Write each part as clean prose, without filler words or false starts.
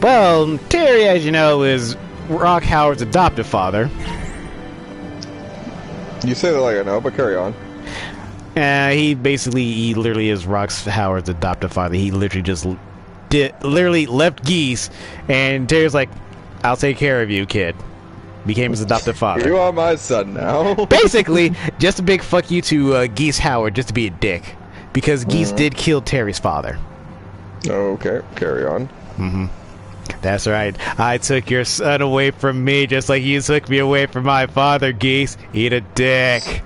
Well, Terry, as you know, is Rock Howard's adoptive father. You say that like I know, but carry on. He literally is Howard's adoptive father. He literally just literally left Geese, and Terry's like, "I'll take care of you, kid." Became his adoptive father. You are my son now. Basically, just a big fuck you to Geese Howard, just to be a dick, because Geese did kill Terry's father. Okay, carry on. That's right. I took your son away from me, just like you took me away from my father, Geese. Eat a dick.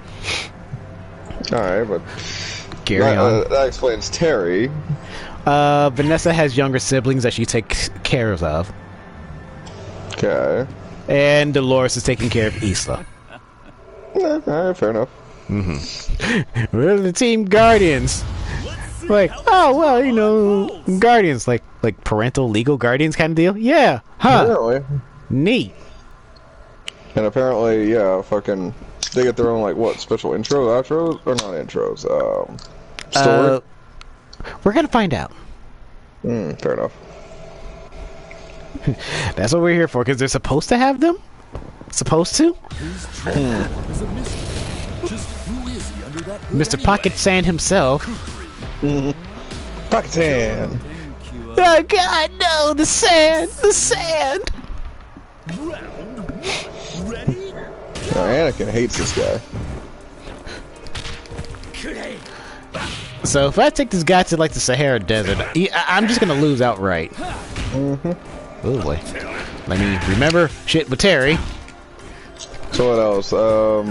Alright, but Carry on. That explains Terry. Vanessa has younger siblings that she takes care of. Okay. And Dolores is taking care of Isla. Yeah, alright, fair enough. We're the Team Guardians. Like, oh, well, you know, Guardians. Like parental legal guardians kind of deal? Yeah. Huh. Apparently. Neat. And apparently, yeah, fucking... They get their own, like, what, special intros, outros? Or not intros, story? We're gonna find out. Fair enough. That's what we're here for, because they're supposed to have them? Supposed to? Mr. Pocket Sand himself. Pocket Sand! Oh god, no! The sand! The sand! Anakin hates this guy. So if I take this guy to like the Sahara Desert, I'm just gonna lose outright. Oh boy. Let me remember shit with Terry. So what else? Well,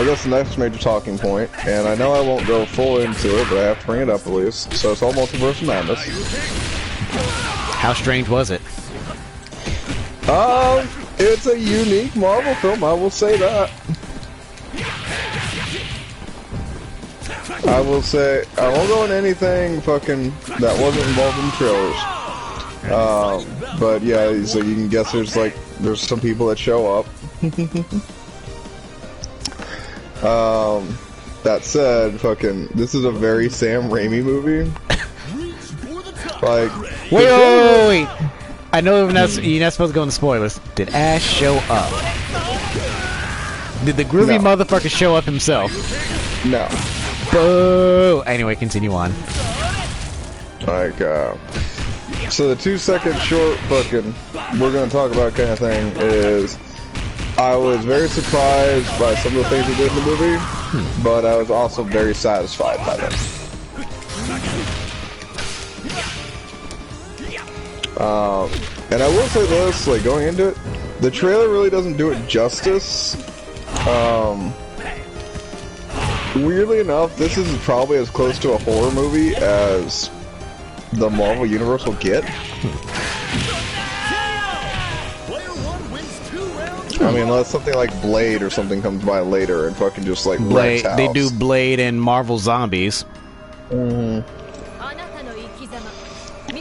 I guess the next major talking point, and I know I won't go full into it, but I have to bring it up at least. So it's all Multiverse of Madness. How strange was it? It's a unique Marvel film, I will say that. I will say, I won't go into anything fucking that wasn't involved in trailers. But yeah, so you can guess there's some people that show up. That said, fucking, this is a very Sam Raimi movie. Like, wait. I know you're not supposed to go into spoilers. Did Ash show up? Did the groovy motherfucker show up himself? No. Boo! Anyway, continue on. Like, so the 2-second short fucking we're gonna talk about kind of thing is I was very surprised by some of the things they did in the movie, but I was also very satisfied by them. And I will say this, like, going into it, the trailer really doesn't do it justice. Weirdly enough, this is probably as close to a horror movie as the Marvel Universe will get. I mean, unless something like Blade or something comes by later and fucking just like Blade, they do Blade and Marvel Zombies.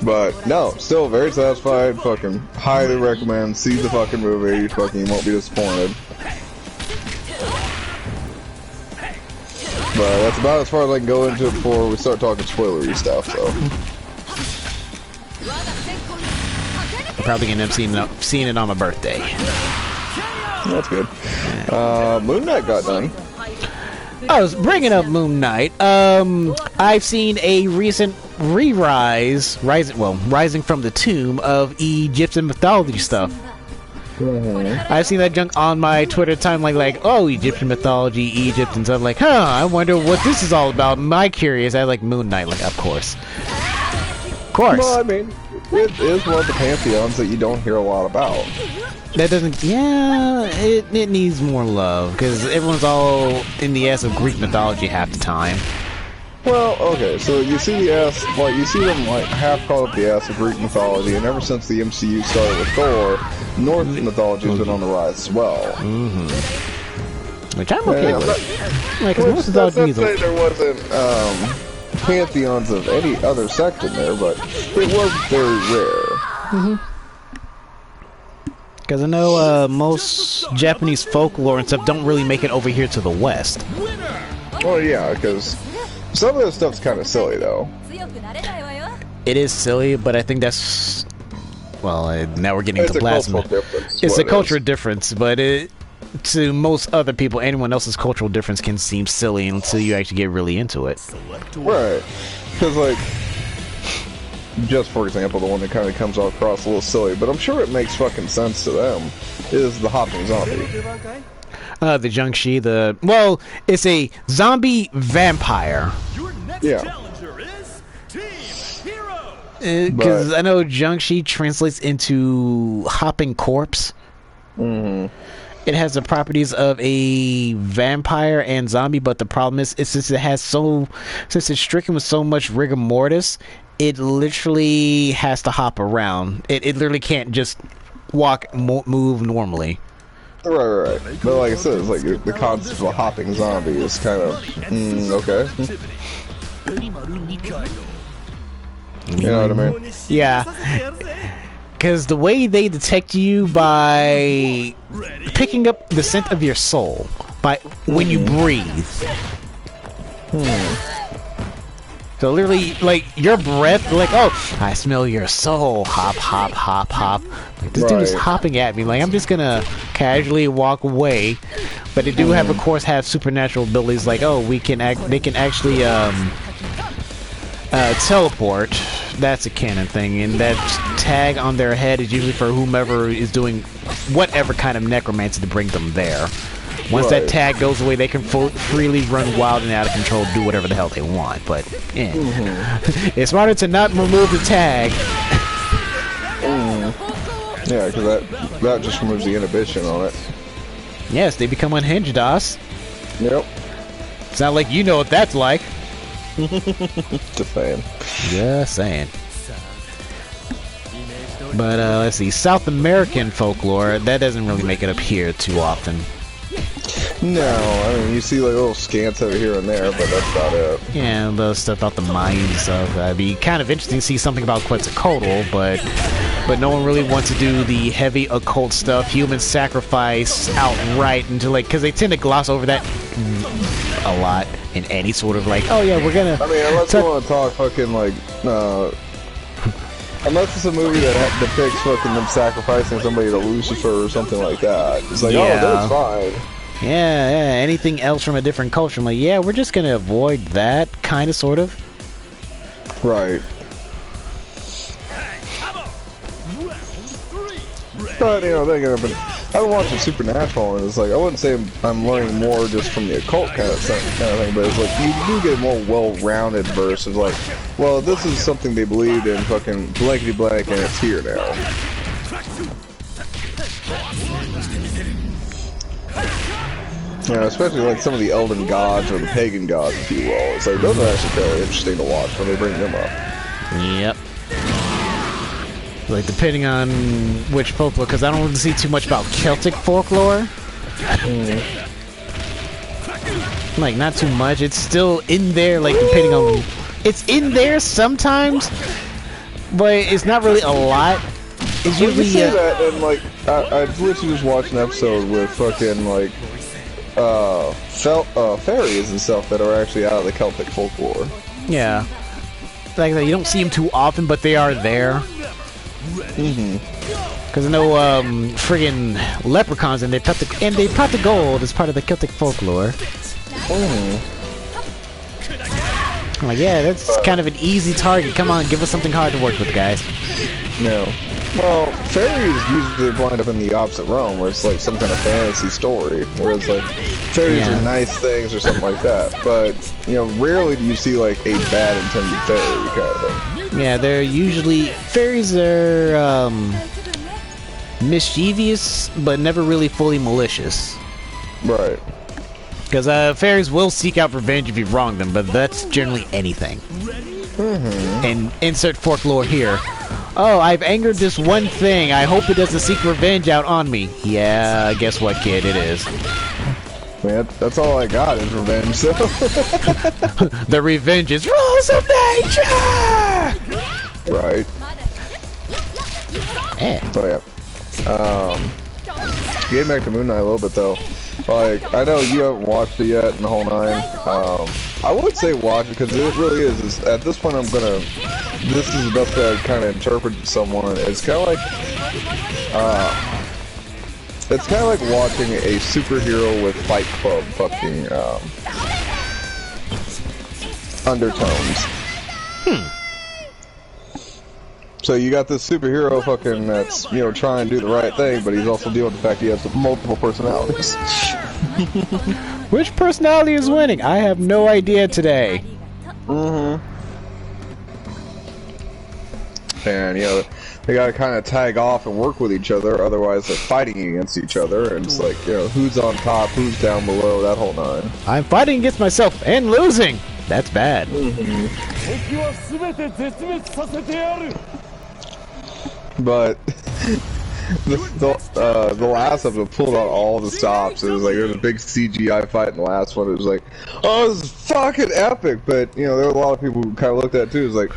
But no, still very satisfied. Fucking highly recommend. See the fucking movie. You fucking won't be disappointed. But that's about as far as I can go into it before we start talking spoilery stuff. So I'm probably gonna end up seeing it on my birthday. that's good. Moon Knight got done. I was bringing up Moon Knight. I've seen a recent rising from the tomb of Egyptian mythology stuff. I've seen that junk on my Twitter timeline, like, oh, Egyptian mythology, Egypt, and stuff. Like, I wonder what this is all about. Am I curious? I like Moon Knight, like, of course. Of course. Well, I mean, it is one of the pantheons that you don't hear a lot about. That doesn't, it needs more love, because everyone's all in the ass of Greek mythology half the time. Well, okay, so you see you see them like half caught up the ass of Greek mythology, and ever since the MCU started with Thor, Norse mythology has been on the rise as well. Which I'm okay with. Like, most mythology say there wasn't pantheons of any other sect in there, but it was very rare. Because I know most Japanese folklore and stuff don't really make it over here to the West. Well, yeah, because some of this stuff's kind of silly, though. it is silly, but I think that's... Well, now we're getting into plasma. It's a cultural difference, but to most other people, anyone else's cultural difference can seem silly until you actually get really into it. Right. Because, like, just for example, the one that kind of comes across a little silly, but I'm sure it makes fucking sense to them, is the hopping zombie. The Jiangshi, well, it's a zombie vampire. Yeah. Because I know Jiangshi translates into hopping corpse. Mm-hmm. It has the properties of a vampire and zombie, but the problem is, since it's stricken with so much rigor mortis, it literally has to hop around. It literally can't just move normally. Right. But like I said, it's like the concept of a hopping zombie is kind of okay. You know what I mean? Yeah. Because the way they detect you by picking up the scent of your soul by when you breathe. So literally, like, your breath, like, oh, I smell your soul. Hop, hop, hop, hop. Like, this dude is hopping at me. Like, I'm just gonna casually walk away. But they do have, of course, have supernatural abilities. Like, oh, they can actually teleport. That's a canon thing. And that tag on their head is usually for whomever is doing whatever kind of necromancy to bring them there. Once that tag goes away, they can freely run wild and out of control, do whatever the hell they want. But it's smarter to not remove the tag. Yeah, because that just removes the inhibition on it. Yes, they become unhinged, DOS. Yep. It's not like you know what that's like. Just saying. Just saying. But let's see, South American folklore, that doesn't really make it up here too often. No, I mean, you see like little scants over here and there, but that's about it. Yeah, the stuff about the mind and stuff. It'd be kind of interesting to see something about Quetzalcoatl, but no one really wants to do the heavy occult stuff, human sacrifice outright, into like, because they tend to gloss over that a lot in any sort of like, oh yeah, we're gonna... I mean, unless you want to talk fucking like, unless it's a movie that depicts fucking them sacrificing somebody to Lucifer or something like that. It's like, oh, that's fine. Yeah, anything else from a different culture, I'm like, yeah, we're just gonna avoid that, kind of, sort of. Right. But, you know, I've been watching Supernatural, and it's like, I wouldn't say I'm learning more just from the occult kind of thing, but it's like, you do get a more well-rounded verse of like, well, this is something they believed in fucking blankety-blank, and it's here now. Yeah, especially like some of the elven gods or the pagan gods, if you will. It's like, those are actually fairly interesting to watch when they bring them up. Yep. Like, depending on which folklore, because I don't really see too much about Celtic folklore. Like, not too much. It's still in there, like, depending on... It's in there sometimes, but it's not really a lot. It's usually... say that, and, like, I literally just watched an episode with fucking, like... fairies and stuff that are actually out of the Celtic folklore. Yeah. Like I said, you don't see them too often, but they are there. Because I know friggin' leprechauns and they pot the gold as part of the Celtic folklore. I'm like, yeah, that's kind of an easy target. Come on, give us something hard to work with, guys. No. Well, fairies usually wind up in the opposite realm, where it's like some kind of fantasy story, where it's like fairies are nice things or something like that. But you know, rarely do you see like a bad intended fairy kind of thing. Yeah, they're usually fairies are mischievous, but never really fully malicious. Right. Because fairies will seek out revenge if you wrong them, but that's generally anything. And insert folklore here. Oh, I've angered this one thing. I hope it doesn't seek revenge out on me. Yeah, guess what, kid? It is. Man, that's all I got is revenge, so... The revenge is rules of nature! Right. Yeah. So, yeah. Getting back to Moon Knight a little bit, though. Like, I know you haven't watched it yet in the whole nine. I would say watch it, because it really is. At this point, I'm gonna this is the best way I kind of interpret someone. It's kind of like, it's kind of like watching a superhero with Fight Club fucking undertones. So you got this superhero fucking that's, you know, trying to do the right thing, but he's also dealing with the fact he has multiple personalities. Which personality is winning? I have no idea today. And, you know, they gotta kind of tag off and work with each other, otherwise they're fighting against each other, and it's like, you know, who's on top, who's down below, that whole nine. I'm fighting against myself and losing! That's bad. But the last episode pulled out all the stops. It was like there was a big CGI fight in the last one. It was like, oh, this is fucking epic. But you know, there were a lot of people who kind of looked at it too. It was like,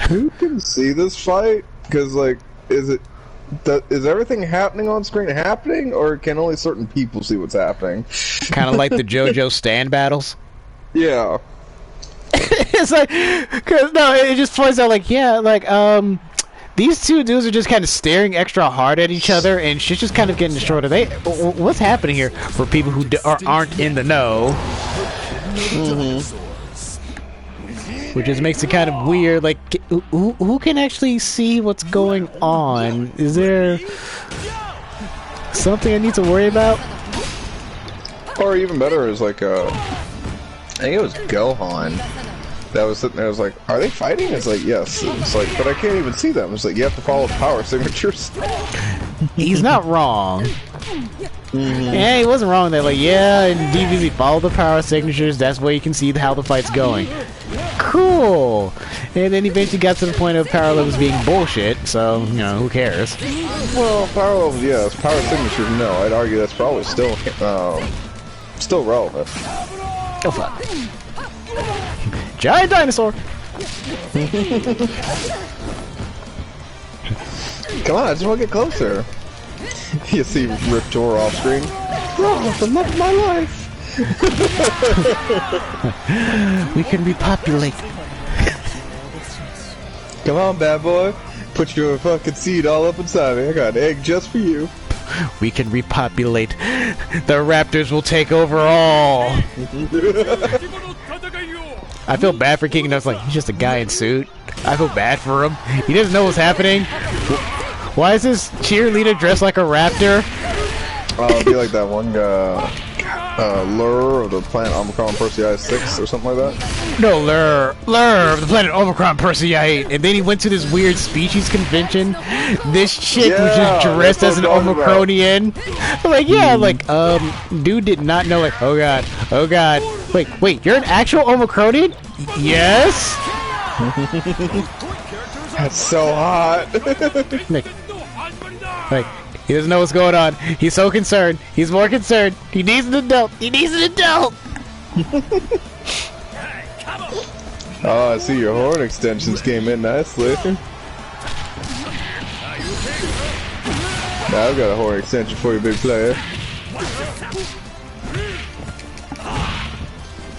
who can see this fight? Because like, is everything happening on screen happening, or can only certain people see what's happening? Kind of like the JoJo stand battles. Yeah. It's like, cause no, it just points out like, yeah, like these two dudes are just kind of staring extra hard at each other, and shit's just kind of getting destroyed. What's happening here for people who aren't in the know? Which just makes it kind of weird. Like, who can actually see what's going on? Is there something I need to worry about? Or even better is like, I think it was Gohan that was sitting there. I was like, are they fighting? It's like, yes. It's like, but I can't even see them. It's like, you have to follow the power signatures. He's not wrong. Yeah, he wasn't wrong there. Like, yeah, in DBZ, follow the power signatures. That's where you can see how the fight's going. Cool. And then eventually got to the point of power levels being bullshit. So, you know, who cares? Well, power levels, yes. Power signatures, no. I'd argue that's probably still relevant. Oh fuck. Giant dinosaur! Come on, I just want to get closer. You see Rip Door off screen. Oh, the love of my life! We can repopulate. Come on, bad boy. Put your fucking seed all up inside me. I got an egg just for you. We can repopulate. The raptors will take over all. I feel bad for King Nuts. Like, he's just a guy in suit. I feel bad for him. He doesn't know what's happening. Why is this cheerleader dressed like a raptor? It'd be like that one guy, Lure of the planet Omicron Persei 6 or something like that. No, Lure of the planet Omicron Persei 8. And then he went to this weird species convention. This chick was just dressed as an Omicronian. Like, yeah, like, dude did not know, like, oh god. Wait, you're an actual Omicronian? Yes? That's so hot. Like, he doesn't know what's going on. He's so concerned. He's more concerned. He needs an adult. Oh, I see your horn extensions came in nicely. Now I've got a horn extension for you, big player.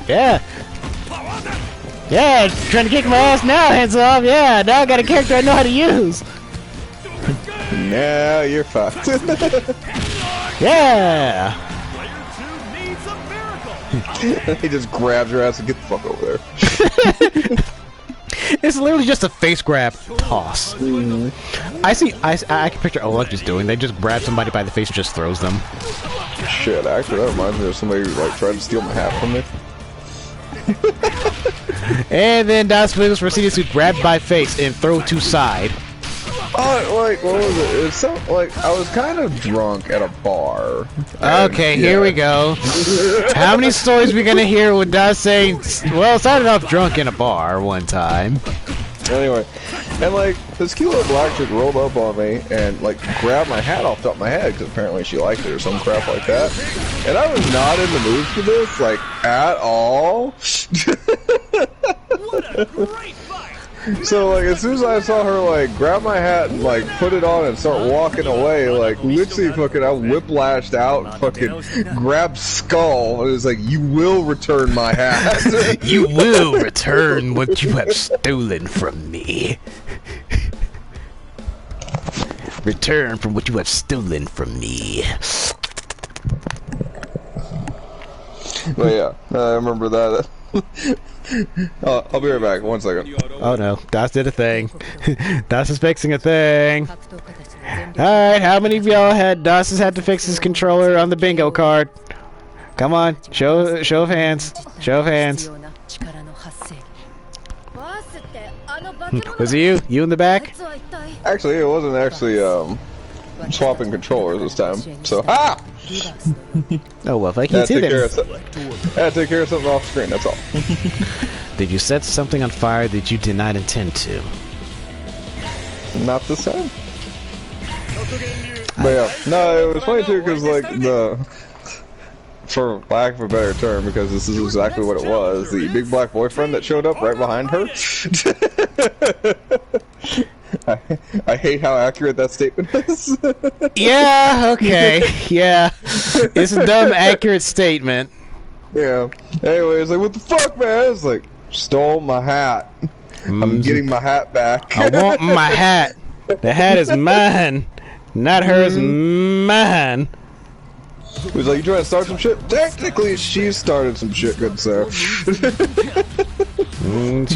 Yeah, trying to kick my ass now, hands off. Yeah, now I got a character I know how to use. Now you're fucked. Yeah. He just grabs your ass and get the fuck over there. It's literally just a face grab toss. I can picture Oleg just doing. They just grab somebody by the face and just throws them. Shit, actually, that reminds me of somebody who like tried to steal my hat from me. And then Das Wiggles proceeded to grab by face and throw to side. Oh, like, what was it? It's so, like, I was kind of drunk at a bar. Okay, here we go. How many stories we gonna hear with Das saying, well, started off drunk in a bar one time. Anyway, and like, this cute little black chick rolled up on me and like grabbed my hat off the top of my head because apparently she liked it or some crap like that. And I was not in the mood for this, like, at all. What a great fight! So, like, as soon as I saw her, like, grab my hat and, like, put it on and start walking away, like, literally fucking, I whiplashed out, fucking, grabbed skull, and it was like, you will return my hat. You will return what you have stolen from me. Return from what you have stolen from me. But yeah, I remember that. I'll be right back. 1 second. Oh no, Das did a thing. Das is fixing a thing. Alright, how many of y'all had Das has had to fix his controller on the bingo card? Come on, show of hands. Show of hands. Was it you? You in the back? Actually, it wasn't actually swapping controllers this time. So Oh well, if I can't see them. I had to take care of something off screen. That's all. Did you set something on fire that you did not intend to? Not this time. But yeah, no, it was funny too because like for lack of a better term, because this is exactly what it was, the big black boyfriend that showed up right behind her. I hate how accurate that statement is. Yeah, okay, yeah. It's a dumb, accurate statement. Yeah. Anyways, like, what the fuck, man? It's like, stole my hat. I'm getting my hat back. I want my hat. The hat is mine. Not hers, mine. He was like, you trying to start some shit? Technically, she started some shit, good sir. She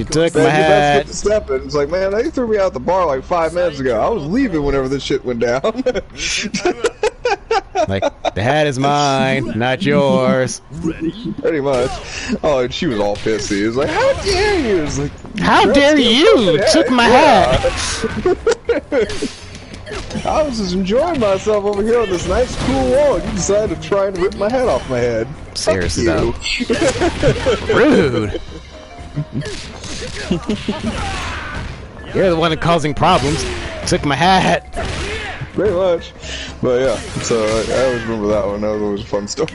took my hat. It's like, man, they threw me out the bar like 5 minutes ago. I was leaving whenever this shit went down. Like, the hat is mine, not yours. Pretty much. Oh, and she was all pissy. It was like, how dare you? It was like, how dare you? Took my hat. I was just enjoying myself over here on this nice, cool wall. You decided to try and rip my head off my head. Seriously, though. Rude. You're the one that's causing problems. Took my hat. Pretty much. But yeah, so I always remember that one. That was always a fun story.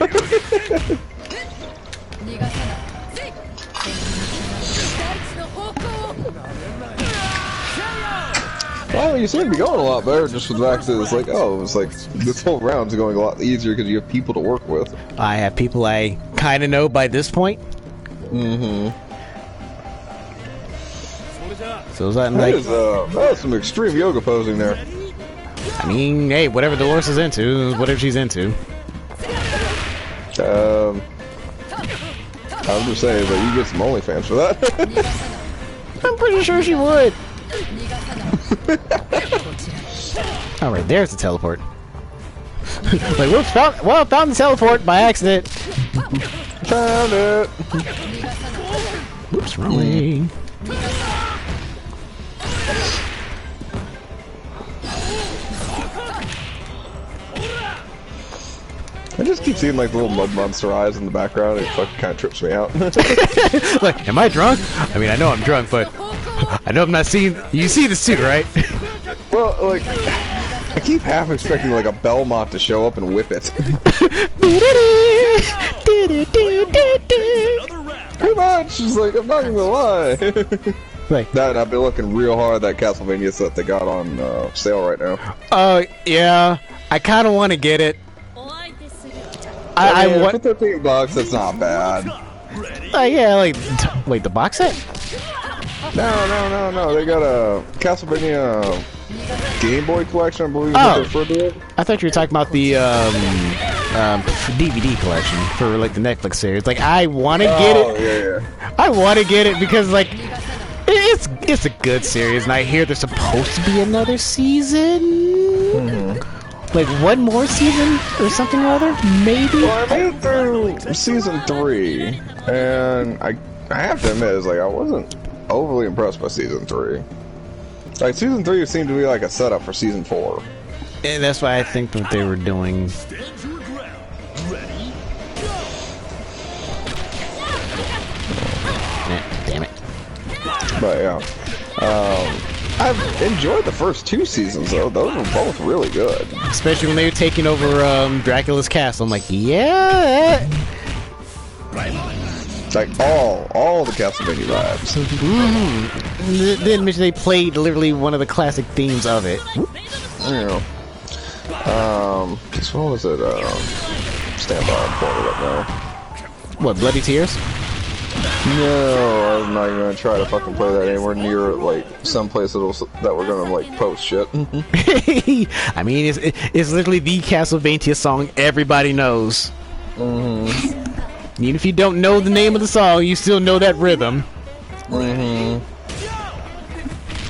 Well, you seem to be going a lot better just with the fact that it's like, oh, it's like this whole round's going a lot easier because you have people to work with. I have people I kind of know by this point. Mm-hmm. So is that like... That was some extreme yoga posing there. I mean, hey, whatever Dolores is into, whatever she's into. I'm just saying, but you get some OnlyFans for that. I'm pretty sure she would. Alright, there's the teleport. Like, whoops, found the teleport by accident. Found it. Whoops, wrong way. I just keep seeing like the little mud monster eyes in the background. It fucking kind of trips me out. Like, am I drunk? I mean, I know I'm drunk, but I know I'm not seeing. You see the suit, right? Well, like, I keep half expecting like a Belmont to show up and whip it. Pretty much. Just like, I'm not even gonna lie. Like that, and I've been looking real hard at that Castlevania set they got on sale right now. Oh yeah, I kind of want to get it. I mean, for $13, that's not bad. Yeah, like, wait, the box set? No. They got a Castlevania Game Boy collection, I believe. Oh, for it. I thought you were talking about the DVD collection for like the Netflix series. Like, I want to get it. Yeah. I want to get it because like it's a good series, and I hear there's supposed to be another season. Mm-hmm. Like one more season or something or other, maybe. Well, I made it through season 3, and I have to admit, it's like I wasn't overly impressed by season 3. Like season 3 seemed to be like a setup for season 4. And that's why I think what they were doing. Damn it. But yeah. I've enjoyed the first 2 seasons though. Those were both really good. Especially when they were taking over Dracula's castle. I'm like, yeah. It's like all the Castlevania vibes. Mm-hmm. Then they played literally one of the classic themes of it. Yeah. What was it? Stand by, I'm pulling it up now. What, Bloody Tears? No, I'm not even gonna try to fucking play that anywhere near like some place that we're gonna like post shit. I mean, it's literally the Castlevania song everybody knows. Even if you don't know the name of the song, you still know that rhythm.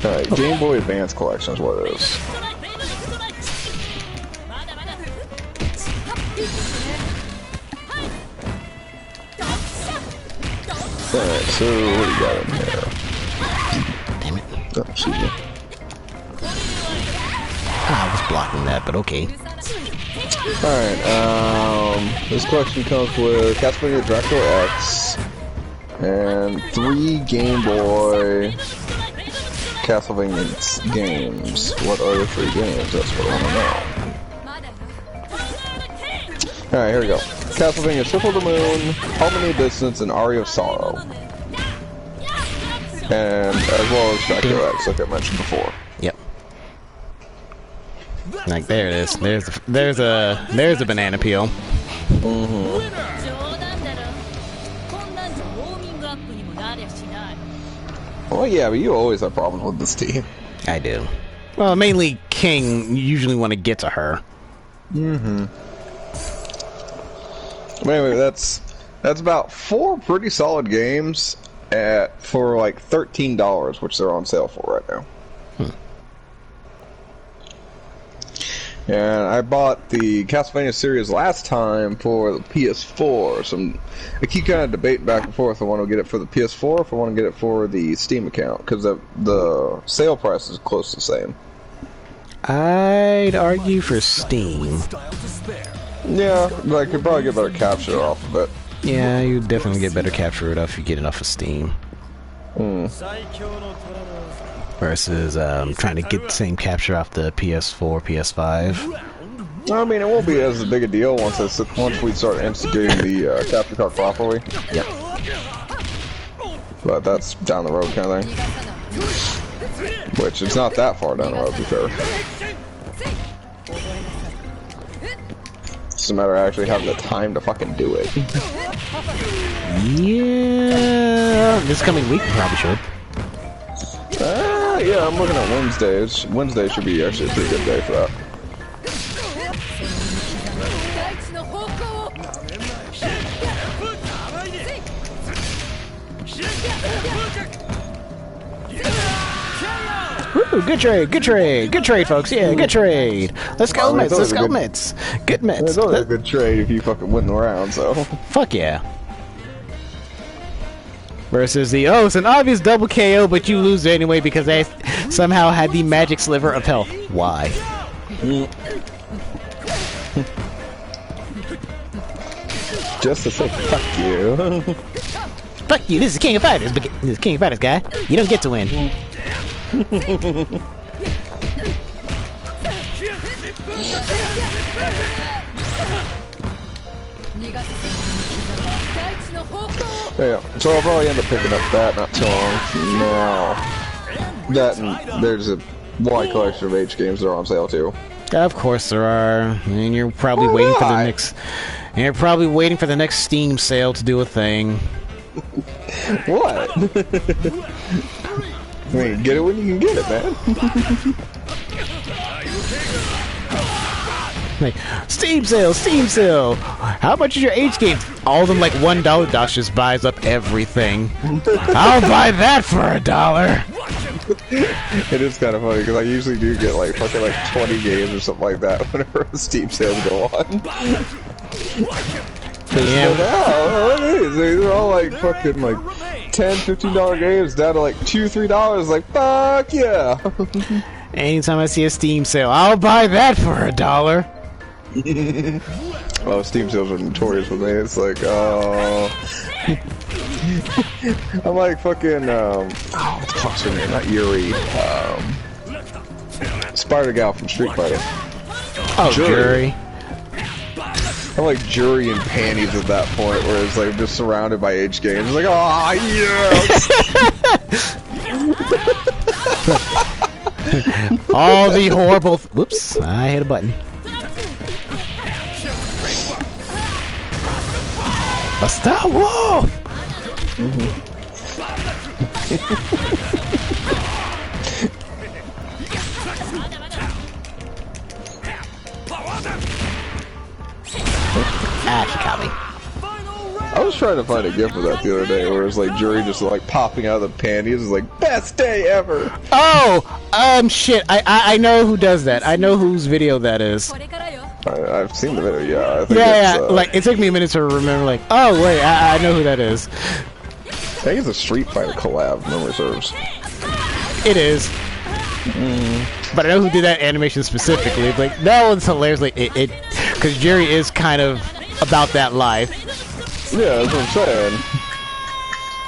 Alright, Game Boy Advance Collection is what it is. Alright, so what do you got in here? Damn it. Oh, excuse me. I was blocking that, but okay. Alright, this collection comes with Castlevania Dracula X and 3 Game Boy Castlevania games. What are the 3 games? That's what I want to know. Alright, here we go. Castlevania Circle of the Moon, Harmony of Distance, and Aria of Sorrow. And as well as Dracula X, like I mentioned before. Yep. Like there it is. There's a banana peel. Well, yeah, but you always have problems with this team. I do. Well, mainly King. You usually want to get to her. But anyway, that's about 4 pretty solid games for like $13, which they're on sale for right now. And I bought the Castlevania series last time for the PS4. So I keep kind of debating back and forth. I want to get it for the PS4, if I want to get it for the Steam account, because the sale price is close to the same. I'd argue for Steam. Yeah, but I could probably get better capture off of it. Yeah, you definitely get better capture it if you get it off of Steam. Versus trying to get the same capture off the PS4, PS5. I mean, it won't be as big a deal once we start instigating the capture card properly. Yep. But that's down the road kind of thing. Which it's not that far down the road, to be fair. It's just a matter of actually having the time to fucking do it. Yeah, this coming week probably should. Yeah, I'm looking at Wednesdays. Wednesday should be actually a pretty good day for that. Woo, good trade, folks. Yeah, good trade. Let's go, Mets. Let's go, Mets. Good Mets. It's always a good trade if you fucking win the round, so. Fuck yeah. Versus it's an obvious double KO, but you lose anyway because they somehow had the magic sliver of health. Why? Just to say fuck you. Fuck you, this is King of Fighters, but this is King of Fighters, guy. You don't get to win. Yeah, so I'll probably end up picking up that not too long from now. That and there's a wide collection of H games that are on sale too. Of course there are, and you're probably waiting for the next. And you're probably waiting for the next Steam sale to do a thing. What? I mean, get it when you can get it, man. Like, Steam sale! How much is your H games? All of them like $1. Dosh just buys up everything. I'll buy that for $1. It is kind of funny because I usually do get like fucking like 20 games or something like that whenever Steam sales go on. Yeah. Look at these. They're all like fucking like $10, $15 games down to like $2, $3. Like, fuck yeah. Anytime I see a Steam sale, I'll buy that for $1. Oh, Steam sales are notorious with me. It's like, oh. I'm like fucking, what the fuck's her name? Not Yuri. Spider Gal from Street Fighter. Oh, Jury. I'm like Jury in panties at that point, where it's like just surrounded by H games. It's like, oh yes! All the horrible. Whoops! I hit a button. A Star Wolf! Ah, she caught me. I was trying to find a gif of that the other day, where it's like Jury just like popping out of the panties. It's like best day ever. Oh, shit. I know who does that. I know whose video that is. I've seen the video. Yeah, I think yeah. it's, like it took me a minute to remember. Like, oh wait, I know who that is. I think it's a Street Fighter collab. Memory serves. It is. But I know who did that animation specifically. Like that one's hilarious. Like because Jerry is kind of about that life. Yeah, that's what I'm saying.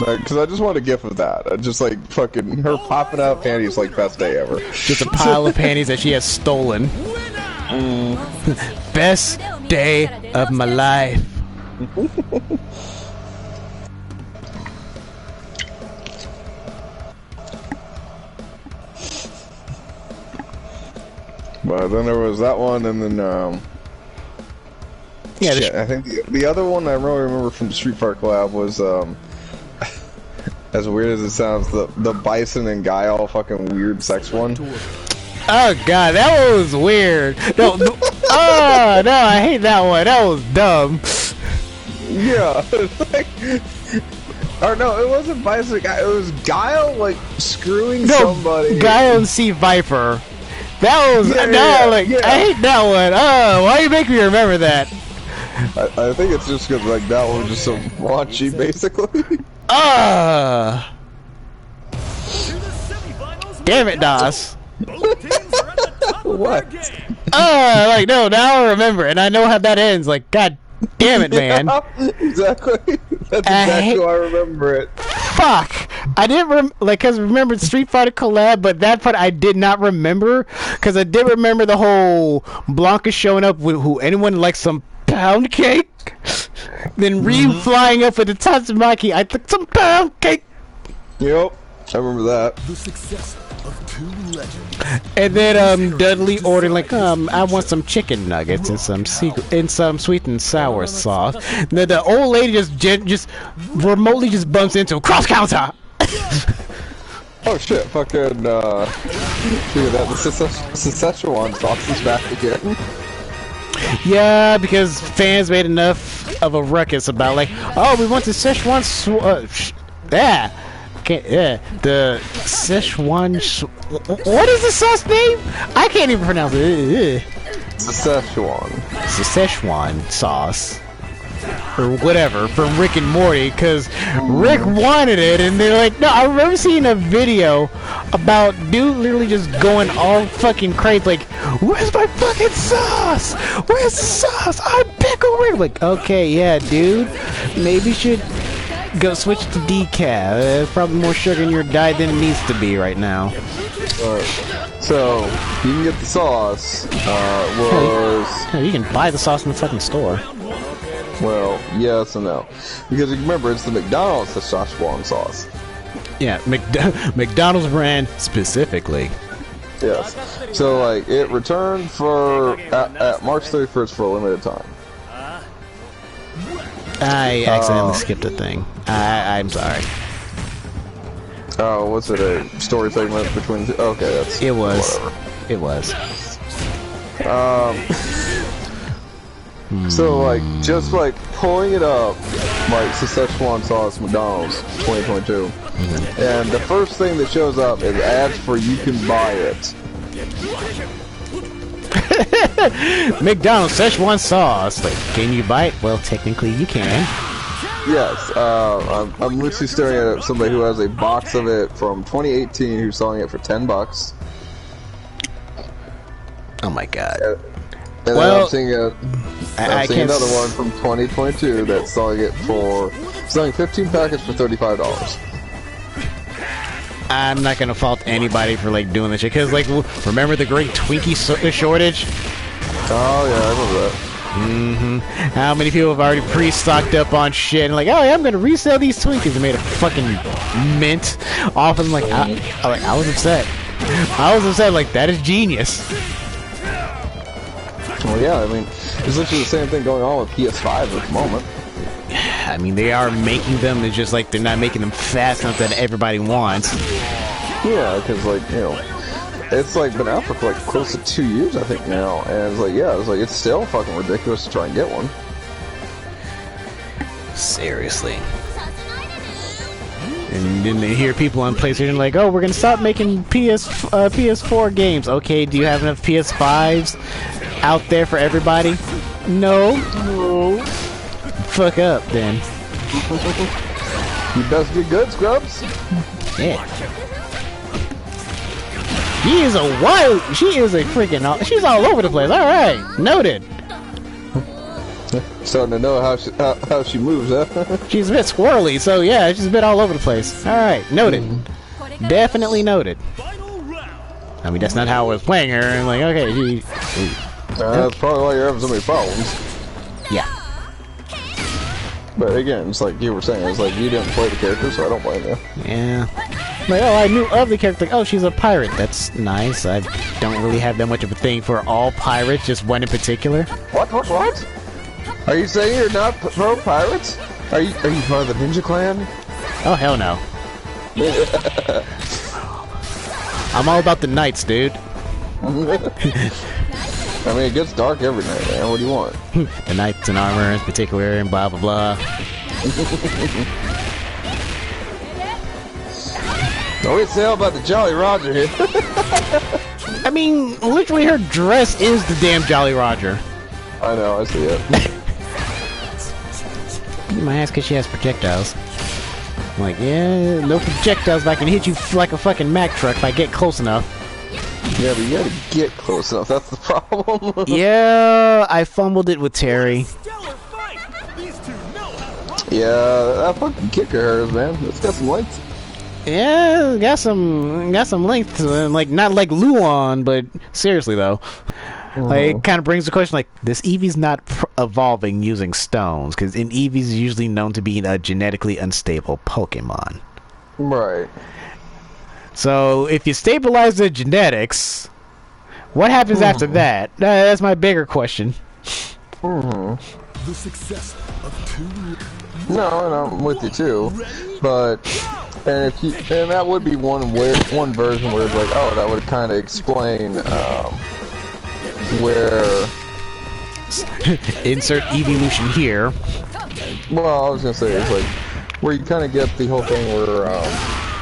Like, cause I just want a gif of that. I just like fucking her popping out panties like best day ever. Just a pile of panties that she has stolen. Best day of my life. But then there was that one, and then yeah, shit, I think the other one I really remember from the Street Fighter collab was as weird as it sounds, the Bison and Guy all fucking weird sex one. Oh god, that one was weird. No, oh no, I hate that one. That was dumb. Yeah, like, or no, it wasn't Bison Guy. It was Guile like screwing somebody. Guile and C Viper. That was I hate that one. Oh, why do you make me remember that? I think it's just because like that one was just so raunchy, basically. Damn it, Das. What? Like no, now I remember, and I know how that ends. Like, god damn it, man. Yeah, exactly. That's exactly how I remember it. Fuck! I didn't cause I remembered Street Fighter collab, but that part I did not remember, cause I did remember the whole Blanca showing up with who anyone likes some pound cake, then Ryu flying up with the Tatsumaki. I took some pound cake. Yep, I remember that. The successor of two legends. And then Dudley ordered like I want some chicken nuggets and some sweet and sour sauce. And then the old lady just remotely just bumps into cross counter. Oh shit! Fucking dude, that the Szechuan sauce is back again. Yeah, because fans made enough of a ruckus about like, oh, we want the Szechuan the Szechuan. What is the sauce name? I can't even pronounce it. Szechuan. It's the Szechuan sauce. Or whatever, from Rick and Morty, because Rick wanted it, and they're like, no, I remember seeing a video about dude literally just going all fucking crazy, like, where's my fucking sauce? Where's the sauce? I'm Pickle Rick. Like, okay, yeah, dude, maybe you should go switch to decaf. There's probably more sugar in your diet than it needs to be right now. So, you can get the sauce, You can buy the sauce in the fucking store. Well, yes and no. Because remember, it's the McDonald's Szechuan sauce. Yeah, McDonald's brand specifically. Yes. So, like, it returned for at March 31st for a limited time. I accidentally skipped a thing. I'm sorry. Oh, what's it? A story segment between? Okay, that's. It was. Whatever. It was. So like, just like pulling it up, like Szechuan sauce McDonald's 2022, and the first thing that shows up is ads for you can buy it. McDonald's Szechuan sauce. Like, can you buy it? Well, technically you can. Yes, I'm literally staring at somebody who has a box of it from 2018 who's selling it for $10. Oh my god. And well, I'm seeing another one from 2022 that's selling 15 packets for $35. I'm not gonna fault anybody for like doing this shit, cause like, remember the great Twinkie shortage? Oh yeah, I remember that. How many people have already pre-stocked up on shit and like, oh yeah, I'm gonna resell these Twinkies and made a fucking mint off of them. Like, I was upset. I was upset. Like, that is genius. Well, yeah, I mean, there's literally the same thing going on with PS5 at the moment. I mean, they are making them. It's just like they're not making them fast enough that everybody wants. Yeah, because like it's like been out for like close to 2 years, I think now, and it's like it's still fucking ridiculous to try and get one. Seriously. And then they hear people on PlayStation like, "Oh, we're gonna stop making PS4 games." Okay, do you have enough PS5s out there for everybody? No. Fuck up, then. You best be good, Scrubs. Yeah. She is a freaking. She's all over the place. All right, noted. Starting to know how she moves, huh? She's a bit squirrely, so yeah, she's a bit all over the place. Alright, noted. Definitely noted. I mean, that's not how I was playing her, and like, okay, that's probably why you're having so many problems. Yeah. But again, it's like you were saying, it's like you didn't play the character, so I don't blame you. Yeah. Like, oh, I knew of the character, like, oh, she's a pirate. That's nice. I don't really have that much of a thing for all pirates, just one in particular. What? Are you saying you're not pro pirates? Are you part of the Ninja Clan? Oh, hell no. I'm all about the knights, dude. I mean, it gets dark every night, man. What do you want? The knights in armor in particular, and blah, blah, blah. Don't we say all about the Jolly Roger here? I mean, literally her dress is the damn Jolly Roger. I know, I see it. Beat my ass because she has projectiles. I'm like, yeah, no projectiles, but I can hit you like a fucking Mack truck if I get close enough. Yeah, but you gotta get close enough, that's the problem. Yeah, I fumbled it with Terry. Yeah, that fucking kicker hers, man. It's got some length. Yeah, got some length, like not like Luon, but seriously though. Like, it kind of brings the question, like, this Eevee's not evolving using stones, because in Eevee's usually known to be a genetically unstable Pokemon. Right. So, if you stabilize the genetics, what happens after that? That's my bigger question. The success of 2. No, and I'm with you too, but and that would be one version where it's like, oh, that would kind of explain where insert evolution here. Well, I was gonna say it's like where you kind of get the whole thing where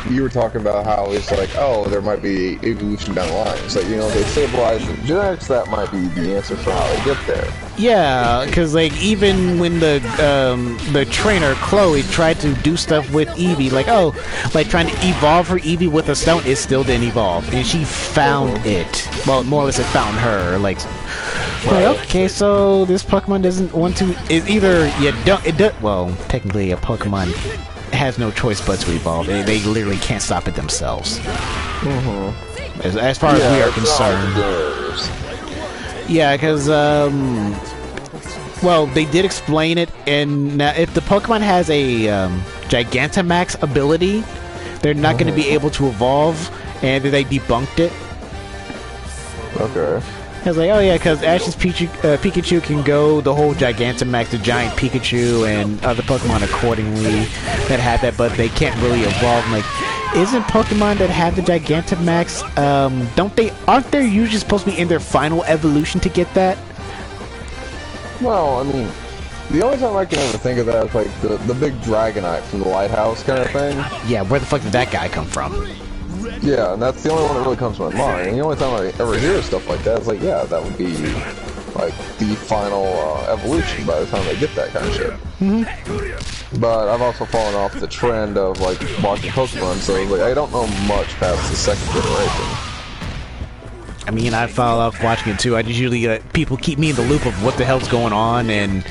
you were talking about how it's like, oh, there might be evolution down the line. It's like, they stabilize the genetics. That might be the answer for how they get there. Yeah, because like even when the trainer Chloe tried to do stuff with Eevee, like trying to evolve her Eevee with a stone, it still didn't evolve, and she found it. Well, more or less, it found her. Like, okay, so this Pokemon doesn't want to. It's either you don't. It does. Well, technically, a Pokemon has no choice but to evolve. They literally can't stop it themselves. As far as we are concerned. Yeah, because, well, they did explain it, and now if the Pokemon has a Gigantamax ability, they're not going to be able to evolve, and they debunked it. Okay. I was like, oh yeah, because Ash's Pikachu can go the whole Gigantamax, the giant Pikachu, and other Pokemon accordingly that have that, but they can't really evolve. I'm like, isn't Pokemon that have the Gigantamax, aren't they usually supposed to be in their final evolution to get that? Well, I mean, the only time I can ever think of that is like the big Dragonite from the Lighthouse kind of thing. Yeah, where the fuck did that guy come from? Yeah, and that's the only one that really comes to my mind. And the only time I ever hear stuff like that is like, yeah, that would be like the final evolution by the time they get that kind of shit. But I've also fallen off the trend of like watching Pokemon, so like I don't know much past the second generation. I mean, I fall off watching it too. I just usually people keep me in the loop of what the hell's going on and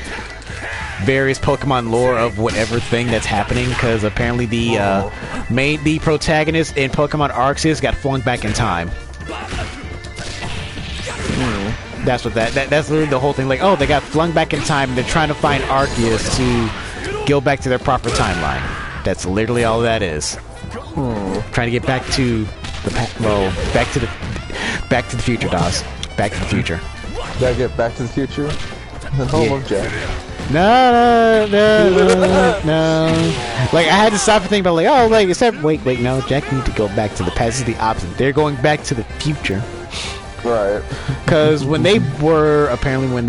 various Pokemon lore of whatever thing that's happening, because apparently the protagonist in Pokemon Arceus got flung back in time. That's what that's literally the whole thing. Like, oh, they got flung back in time, and they're trying to find Arceus to go back to their proper timeline. That's literally all that is. Trying to get back to back to the future, DOS. Back to the future. Gotta get back to the future. The home of Jack. no. Like, I had to stop and think about, like, oh, like, except, wait, no, Jack need to go back to the past. This is the opposite. They're going back to the future. Right. Because when they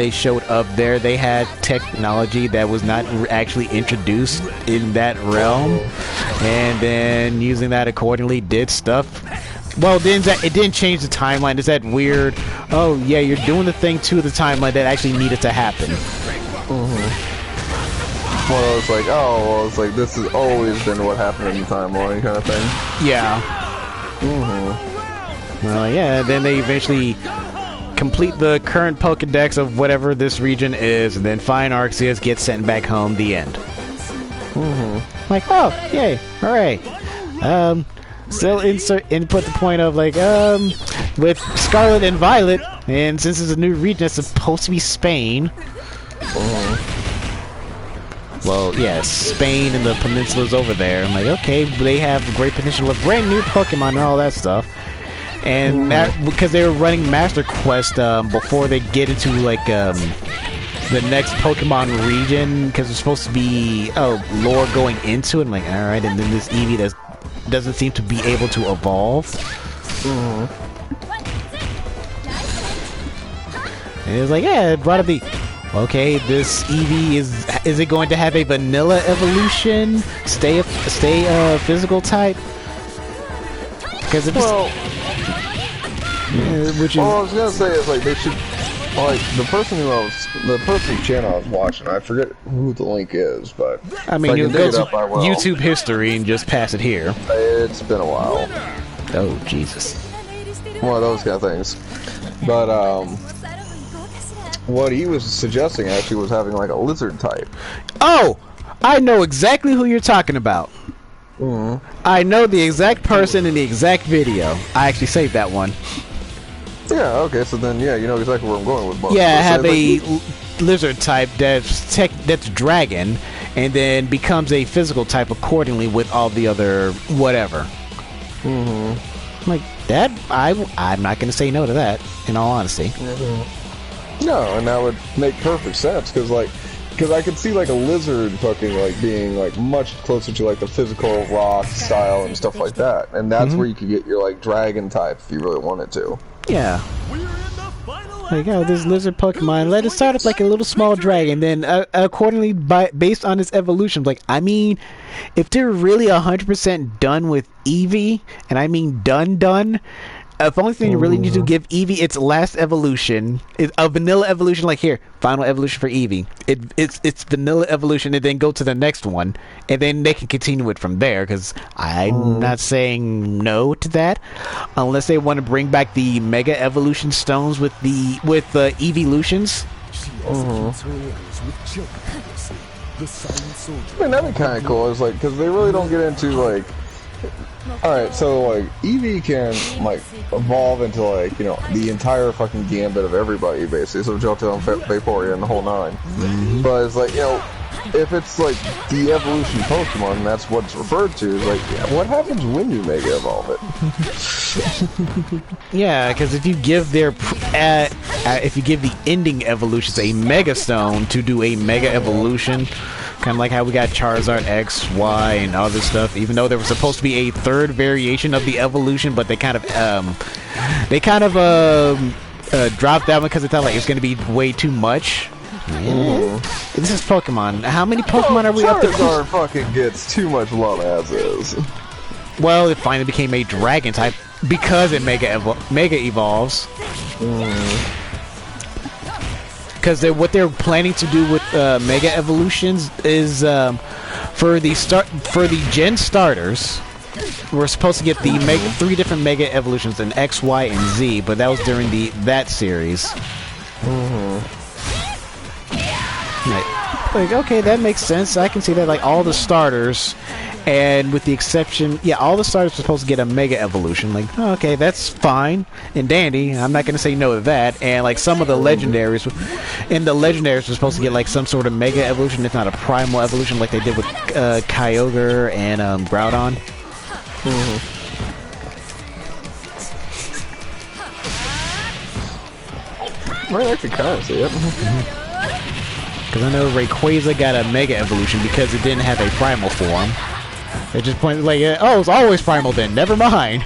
showed up there, they had technology that was not actually introduced in that realm. And then using that accordingly did stuff. Well, then it didn't change the timeline. It's that weird, oh, yeah, you're doing the thing to the timeline that actually needed to happen. Well, it's like, oh, well, it's like, this has always been what happened in the timeline kind of thing. Yeah. Well, yeah, then they eventually complete the current Pokedex of whatever this region is, and then find Arceus, get sent back home, the end. Like, oh, yay, hooray. Still input the point of, like, with Scarlet and Violet, and since it's a new region, it's supposed to be Spain. Well, yeah, Spain and the peninsulas over there. I'm like, okay, they have great potential of brand new Pokemon and all that stuff. And that, because they were running Master Quest before they get into, like, the next Pokemon region, because there's supposed to be lore going into it. I'm like, alright, and then this Eevee doesn't seem to be able to evolve. And it was like, yeah, it brought up the... Okay, this Eevee is it going to have a vanilla evolution? Stay physical type? Because if which is, well, I was gonna say is like they should, like the person channel I was watching. I forget who the link is, but I mean, you go to YouTube history and just pass it here. It's been a while. Oh Jesus! One of those kind of things. But what he was suggesting actually was having like a lizard type. Oh, I know exactly who you're talking about. I know the exact person in the exact video. I actually saved that one. Yeah, okay, so then, yeah, you know exactly where I'm going with most. Yeah, have a lizard type that's dragon, and then becomes a physical type accordingly with all the other whatever. Like, that, I'm not going to say no to that, in all honesty. No, and that would make perfect sense, because I could see, like, a lizard fucking, like, being, like, much closer to, like, the physical rock style and stuff like that. And that's where you could get your, like, dragon type if you really wanted to. Yeah. Like, oh, this lizard Pokemon, let it start up like a little small dragon, then accordingly, based on its evolution. Like, I mean, if they're really 100% done with Eevee, and I mean done, the only thing you really need to give Eevee its last evolution is a vanilla evolution. Like, here, final evolution for Eevee. It's vanilla evolution, and then go to the next one, and then they can continue it from there. Because I'm not saying no to that, unless they want to bring back the Mega Evolution Stones with the Eeveelutions. I mean, that'd be kind of cool. It's like, because they really don't get into like. Alright, so, like, Eevee can, like, evolve into, like, you know, the entire fucking gambit of everybody, basically. So Johto and Vaporeon and the whole nine. But it's like, you know, if it's, like, the evolution Pokemon, and that's what it's referred to, is like, yeah, what happens when you Mega Evolve it? Yeah, because if you give the ending evolutions a Mega Stone to do a Mega Evolution, kind of like how we got Charizard X, Y, and all this stuff. Even though there was supposed to be a third variation of the evolution, but they kind of dropped that one because they thought like it's going to be way too much. This is Pokemon. How many Pokemon are we up to? Charizard fucking gets too much love as is. Well, it finally became a Dragon type because it Mega evolves. Because what they're planning to do with Mega Evolutions is for the Gen starters, we're supposed to get the 3 different Mega Evolutions in X, Y, and Z, but that was during that series. Like, okay, that makes sense. I can see that. Like, all the starters, and with the exception, yeah, all the starters are supposed to get a Mega Evolution. Like, okay, that's fine and dandy. I'm not going to say no to that. And, like, some of the legendaries, were supposed to get, like, some sort of Mega Evolution, if not a Primal Evolution, like they did with Kyogre and Groudon. I actually kind of see it. Because I know Rayquaza got a Mega Evolution because it didn't have a Primal form. It just pointed like, oh, it's always Primal then. Never mind.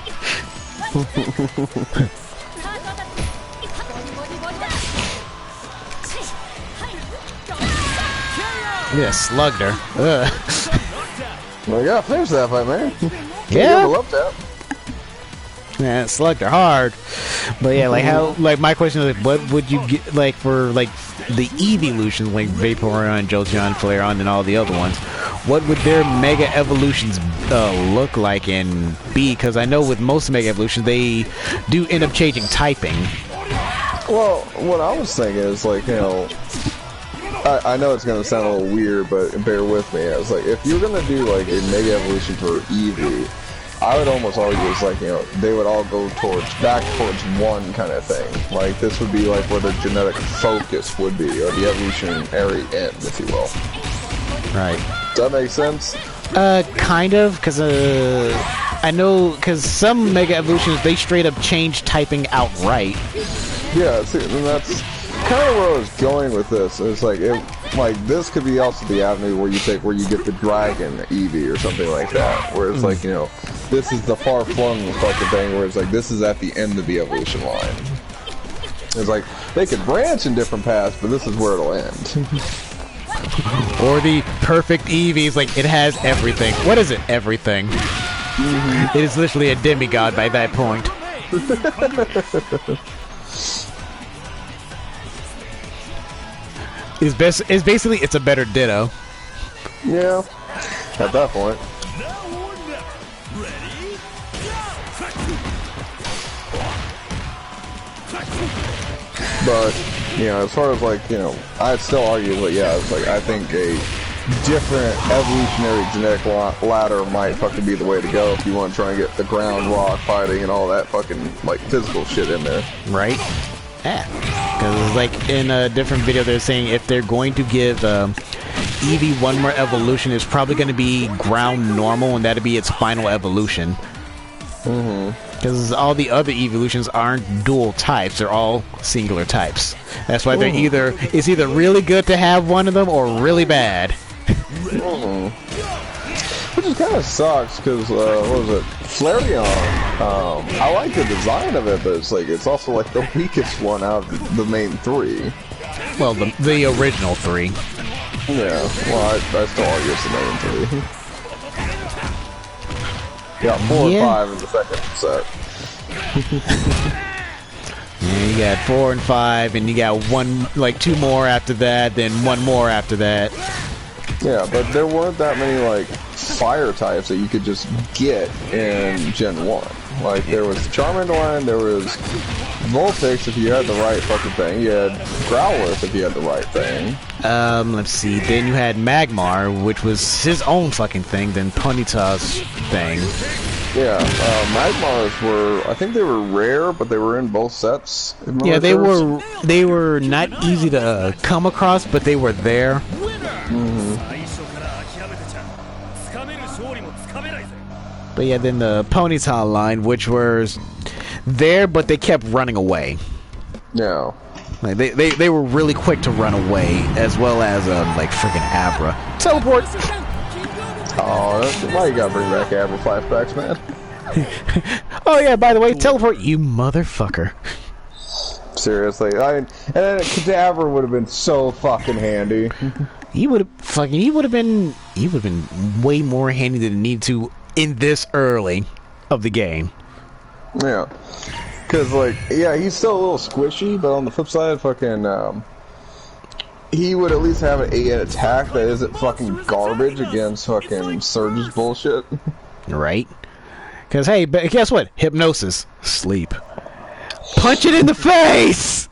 Yeah, slugged her. Ugh. Well, yeah, finish that fight, man. Yeah. Love that. Yeah, it slugged her hard. But yeah, like how, like my question is, like, what would you get, like, for like the evolutions, like Vaporeon, Jolteon, Flareon, and all the other ones? What would their Mega Evolutions look like and be? Because I know with most Mega Evolutions, they do end up changing typing. Well, what I was thinking is, like, you know, I know it's going to sound a little weird, but bear with me. I was like, if you're going to do, like, a Mega Evolution for Eevee, I would almost argue it's like, you know, they would all go back towards one kind of thing. Like, this would be like where the genetic focus would be, or the evolutionary end, if you will. Right. Does that make sense? Kind of, because, I know, because some Mega Evolutions, they straight up change typing outright. Yeah, see, and that's kind of where I was going with this. It's like, this could be also the avenue where you get the Dragon Eevee or something like that, where it's like, you know, this is the far-flung fucking thing where it's like, this is at the end of the evolution line. It's like, they could branch in different paths, but this is where it'll end. Or the perfect Eevee is like, it has everything. What is it? Everything. It is literally a demigod by that point. It's basically, it's a better Ditto. Yeah, at that point. But, you know, as far as, like, you know, I'd still argue that, yeah, it's like, I think a different evolutionary genetic ladder might fucking be the way to go if you want to try and get the ground rock fighting and all that fucking, like, physical shit in there. Right? Yeah. Because, like, in a different video, they're saying if they're going to give Eevee one more evolution, it's probably going to be ground normal, and that'll be its final evolution. Because all the other evolutions aren't dual types, they're all singular types. That's why they're it's either really good to have one of them or really bad. Which is kind of sucks, because, what was it? Flareon, I like the design of it, but it's like, it's also like the weakest one out of the main three. Well, the original three. Yeah, well, I still argue it's the main three. Got 4 and 5 in the second set. Yeah, you got 4 and 5, and you got 2 more after that, then 1 more after that. Yeah, but there weren't that many, like, fire types that you could just get in Gen 1. Like, there was Charmander, there was Vulpix if you had the right fucking thing, you had Growlithe if you had the right thing. Let's see, then you had Magmar, which was his own fucking thing, then Ponyta's thing. Yeah, Magmars were, I think they were rare, but they were in both sets. Yeah, they were not easy to come across, but they were there. But yeah, then the Ponyta line, which was there, but they kept running away. Yeah. Like they were really quick to run away, as well as like freaking Abra. Teleport. Oh, why you gotta bring back Abra flashbacks, man? Oh yeah, by the way, teleport, you motherfucker. Seriously, and then Kadabra would have been so fucking handy. He would have been way more handy than he needed to in this early of the game. Yeah, because like, yeah, he's still a little squishy, but on the flip side, fucking, he would at least have an attack that isn't fucking garbage against fucking Surge's bullshit. Right? Because hey, but guess what? Hypnosis, sleep. Punch it in the face.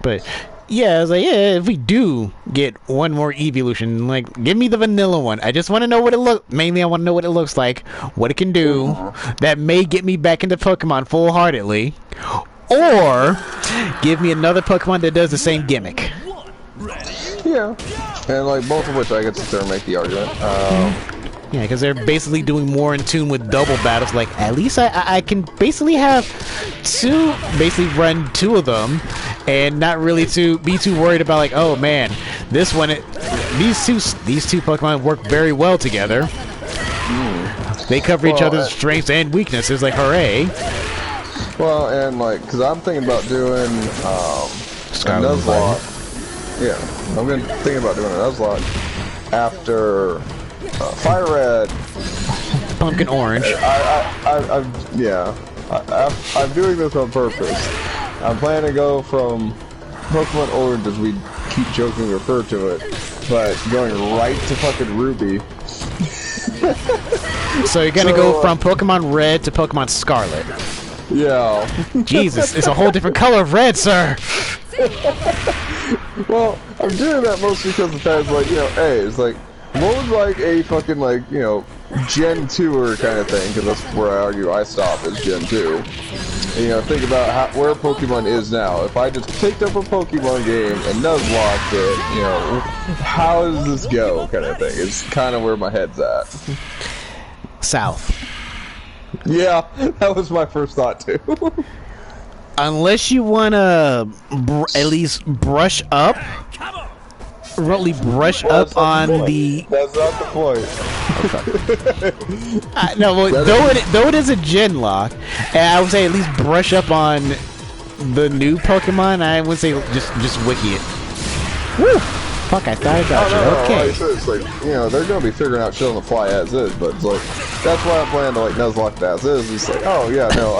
But yeah, I was like, yeah, if we do get one more evolution, like, give me the vanilla one. I just want to know what it looks. Mainly, I want to know what it looks like, what it can do. That may get me back into Pokemon full-heartedly, or give me another Pokemon that does the same gimmick. Yeah, and like both of which I could sit there and make the argument. Yeah, because they're basically doing more in tune with double battles. Like, at least I can basically have basically run 2 of them, and not really be too worried about like, oh man, this one, these two Pokemon work very well together. They cover each other's strengths and weaknesses. Like, hooray! Well, and like, cause I'm thinking about doing a Nuzlocke. Yeah, I'm thinking about doing a Nuzlocke after Fire Red, Pumpkin Orange. I'm doing this on purpose. I'm planning to go from Pokemon Orange, as we keep jokingly refer to it, but going right to fucking Ruby. So you're gonna go from Pokemon Red to Pokemon Scarlet. Yeah. Jesus, it's a whole different color of red, sir. Well, I'm doing that mostly because the fact, like, you know, hey, it's like, what was like a fucking, like, you know, Gen 2-er kind of thing, because that's where I argue I stop, is Gen 2. And, you know, think about where Pokemon is now. If I just picked up a Pokemon game and Nuzlocked it, you know, how does this go, kind of thing. It's kind of where my head's at. South. Yeah, that was my first thought, too. Unless you wanna at least brush up, really brush up on the. That's not the point. No, well, though it is a gen lock, and I would say at least brush up on the new Pokemon. I would say just wiki it. Woo! Fuck, I thought I got you. Okay. It's like, you know, they're gonna be figuring out shit on the fly as is, but it's like, that's why I'm planning to like Nuzlocke as is. It's like, oh yeah, no,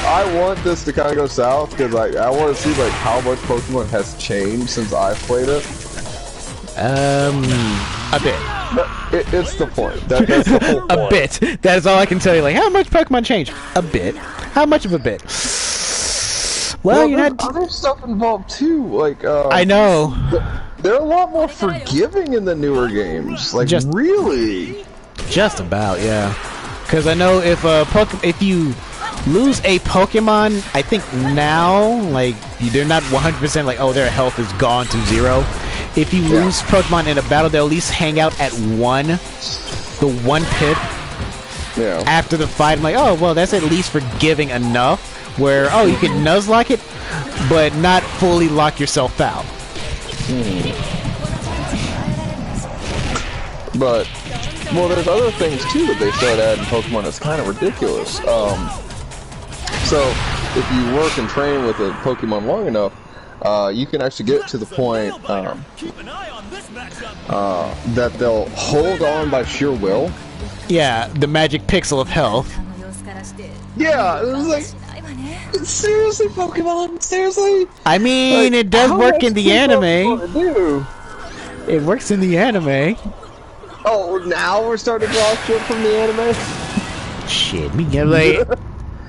I want this to kind of go south because I want to see like how much Pokemon has changed since I've played it. A bit. It's the point. That's the whole point. A bit. That is all I can tell you. Like, how much Pokemon changed? A bit. How much of a bit? Well, you're not. Other stuff involved too. Like, I know. They're a lot more forgiving in the newer games. Like, really? Just about, yeah. Because I know if you lose a Pokemon, I think now, like, they're not 100% like, oh, their health is gone to 0. If you lose Pokemon in a battle, they'll at least hang out at the one pit. Yeah. After the fight, I'm like, oh, well, that's at least forgiving enough. Where, oh, you can Nuzlocke it, but not fully lock yourself out. But, well, there's other things too that they started adding in Pokemon that's kind of ridiculous. So, if you work and train with a Pokemon long enough, you can actually get to the point that they'll hold on by sheer will. Yeah, the magic pixel of health. Yeah, it was like, seriously, Pokemon? Seriously? I mean, like, it does work in the anime. It works in the anime. Oh, now we're starting to draw shit from the anime? Shit, me get like,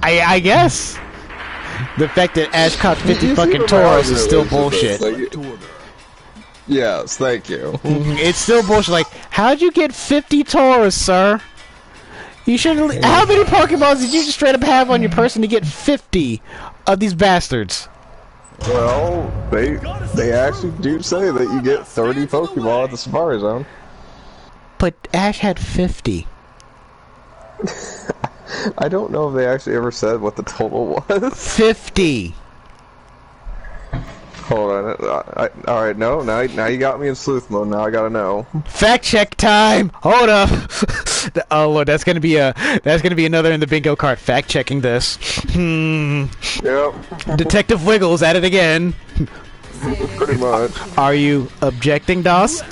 I guess. The fact that Ash caught 50 fucking Tauros is still bullshit. Like, yes, thank you. It's still bullshit. Like, how'd you get 50 Tauros, sir? You shouldn't. How many Pokeballs did you just straight up have on your person to get 50 of these bastards? Well, they actually do say that you get 30 Pokeball at the Safari Zone. But Ash had 50. I don't know if they actually ever said what the total was. 50. Hold on. All right, no. Now you got me in sleuth mode. Now I gotta know. Fact check time. Hold up. Oh Lord, that's gonna be another in the bingo card. Fact checking this. Yep. Detective Wiggles at it again. Pretty much. Are you objecting, Doss?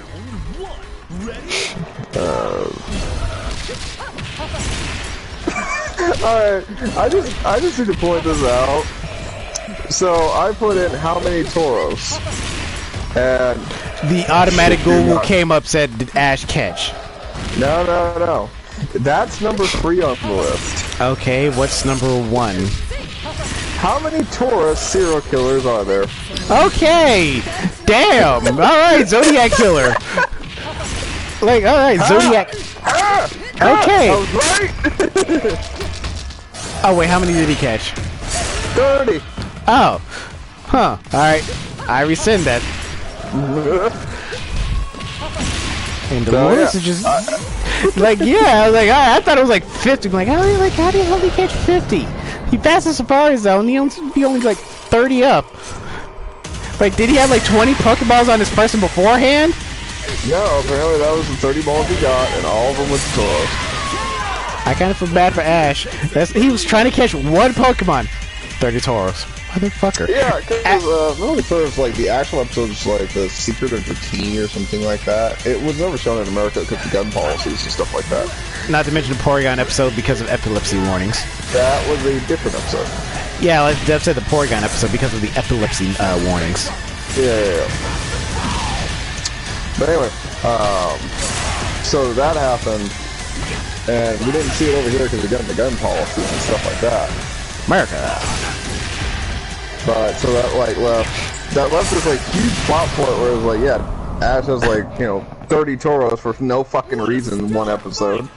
Alright, I just need to point this out. So I put in how many Tauros, and the automatic Google came up, said, did Ash catch? No. That's number 3 on the list. Okay, what's number 1? How many Tauros serial killers are there? Okay! Damn! Alright, Zodiac Killer! Like, alright, Zodiac... Okay! I was right! Oh wait, how many did he catch? 30! Oh. Huh. Alright. I rescind that. And Dolores is just like, yeah, I was like, I thought it was like 50. I'm like, how do you only catch 50? He passed the Safari Zone, he only like 30 up. Like, did he have like 20 Pokeballs on his person beforehand? No, apparently that was the 30 balls he got, and all of them was Tauros. I kind of feel bad for Ash. He was trying to catch one Pokemon. 30 Tauros. Motherfucker. Yeah, because no, sort of like the actual episodes, like the Secret of the Teen or something like that. It was never shown in America because of gun policies and stuff like that. Not to mention the Porygon episode because of epilepsy warnings. That was a different episode. Yeah, like Dev said, the Porygon episode because of the epilepsy warnings. Yeah. But anyway, so that happened, and we didn't see it over here because of the gun policies and stuff like that. America. But so that left this like huge plot point where it was like, yeah, Ash has like 30 Tauros for no fucking reason in one episode.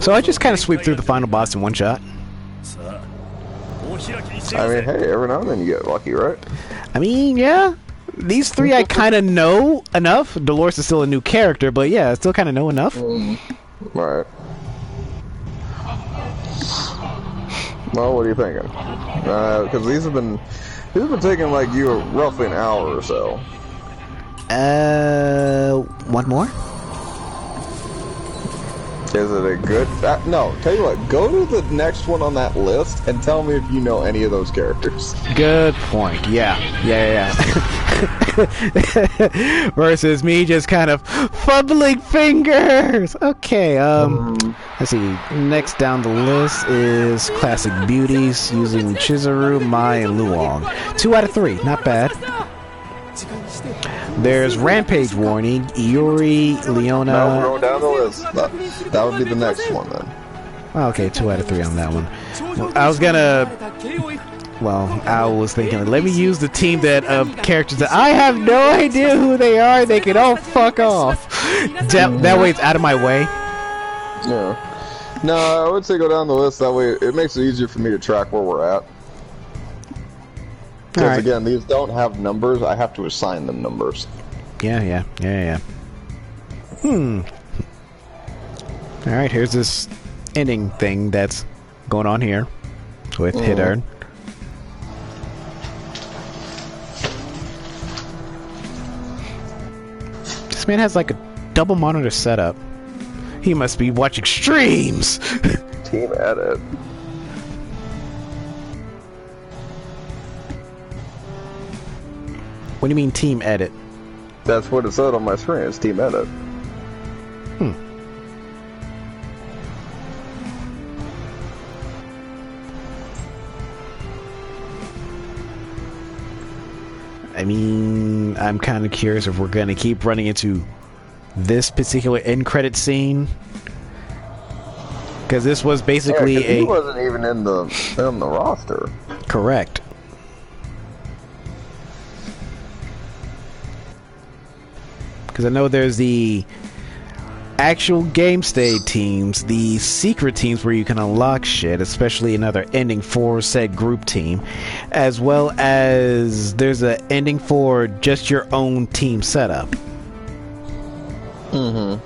So I just kind of sweep through the final boss in one shot. I mean, hey, every now and then you get lucky, right? I mean, yeah. These three I kind of know enough. Dolores is still a new character, but yeah, I still kind of know enough. Right. Well, what are you thinking? Because these have been taking like you roughly an hour or so. One more? Is it a good... no, tell you what, go to the next one on that list and tell me if you know any of those characters. Good point. Yeah. Versus me just kind of fumbling fingers. Okay, let's see. Next down the list is Classic Beauties using Chizuru, Mai, and Luong. 2 out of 3, not bad. There's Rampage Warning, Iori, Leona... No, we're going down the list. That would be the next one, then. Okay, 2 out of 3 on that one. I was gonna... Well, I was thinking, let me use the team that of characters that I have no idea who they are. They can all fuck off. That way it's out of my way. Yeah. No, I would say go down the list. That way it makes it easier for me to track where we're at. Because again, these don't have numbers. I have to assign them numbers. Yeah. Alright, here's this ending thing that's going on here with Hit-Earn. This man has like a double monitor setup. He must be watching streams! Team edit. What do you mean team edit? That's what it said on my screen. It's team edit. I mean, I'm kind of curious if we're going to keep running into this particular end credit scene. Because this was basically he wasn't even in the roster. Correct. Because I know there's the actual game state teams, the secret teams where you can unlock shit, especially another ending for said group team, as well as there's an ending for just your own team setup. Well,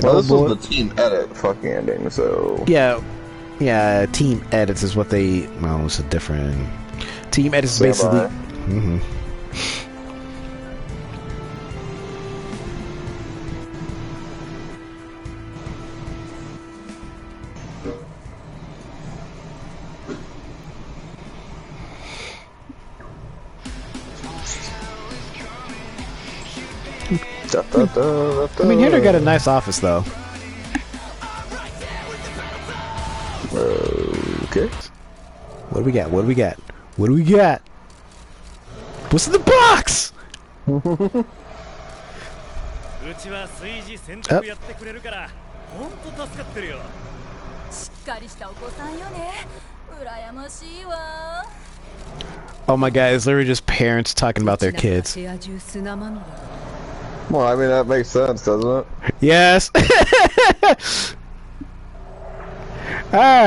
this was the team edit fucking ending, so... Yeah, team edits is what they... Well, it's a different... Team edits is basically... I mean, Hitter got a nice office, though. Okay. What do we got? What's in the box? Oh my god, it's literally just parents talking about their kids. Well, I mean, that makes sense, doesn't it? Yes. Alright.